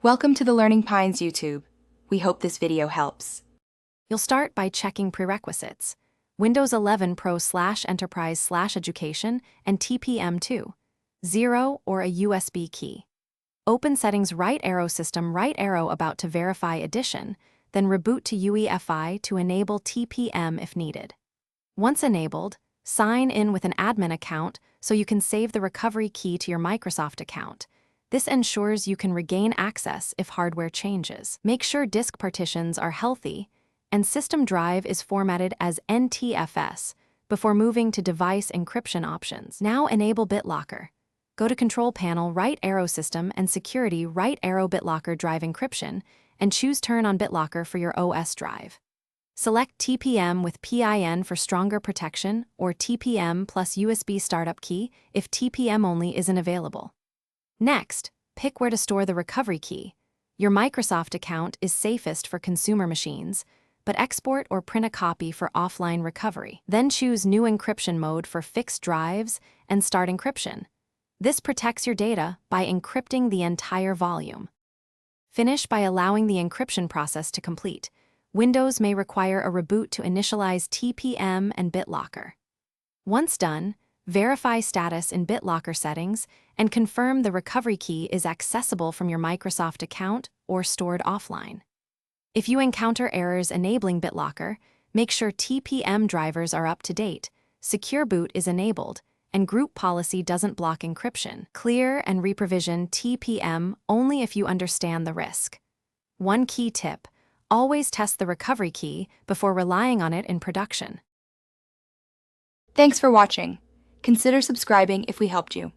Welcome to the Learning Pines YouTube. We hope this video helps. You'll start by checking prerequisites: Windows 11 Pro/Enterprise/Education and TPM2, 0 or a USB key. Open Settings right arrow System right arrow about to verify edition, then reboot to UEFI to enable TPM if needed. Once enabled, sign in with an admin account so you can save the recovery key to your Microsoft account. This ensures you can regain access if hardware changes. Make sure disk partitions are healthy and system drive is formatted as NTFS before moving to device encryption options. Now enable Bitlocker. Go to Control Panel right arrow System and Security right arrow Bitlocker drive encryption and choose Turn on Bitlocker for your OS drive. Select TPM with PIN for stronger protection or TPM plus USB startup key if TPM only isn't available. Next, pick where to store the recovery key. Your Microsoft account is safest for consumer machines, but export or print a copy for offline recovery. Then choose New Encryption Mode for fixed drives and start encryption. This protects your data by encrypting the entire volume. Finish by allowing the encryption process to complete. Windows may require a reboot to initialize TPM and Bitlocker. Once done, verify status in Bitlocker settings and confirm the recovery key is accessible from your Microsoft account or stored offline. If you encounter errors enabling Bitlocker, make sure TPM drivers are up to date, Secure Boot is enabled, and group policy doesn't block encryption. Clear and reprovision TPM only if you understand the risk. One key tip: always test the recovery key before relying on it in production. Thanks for watching. Consider subscribing if we helped you.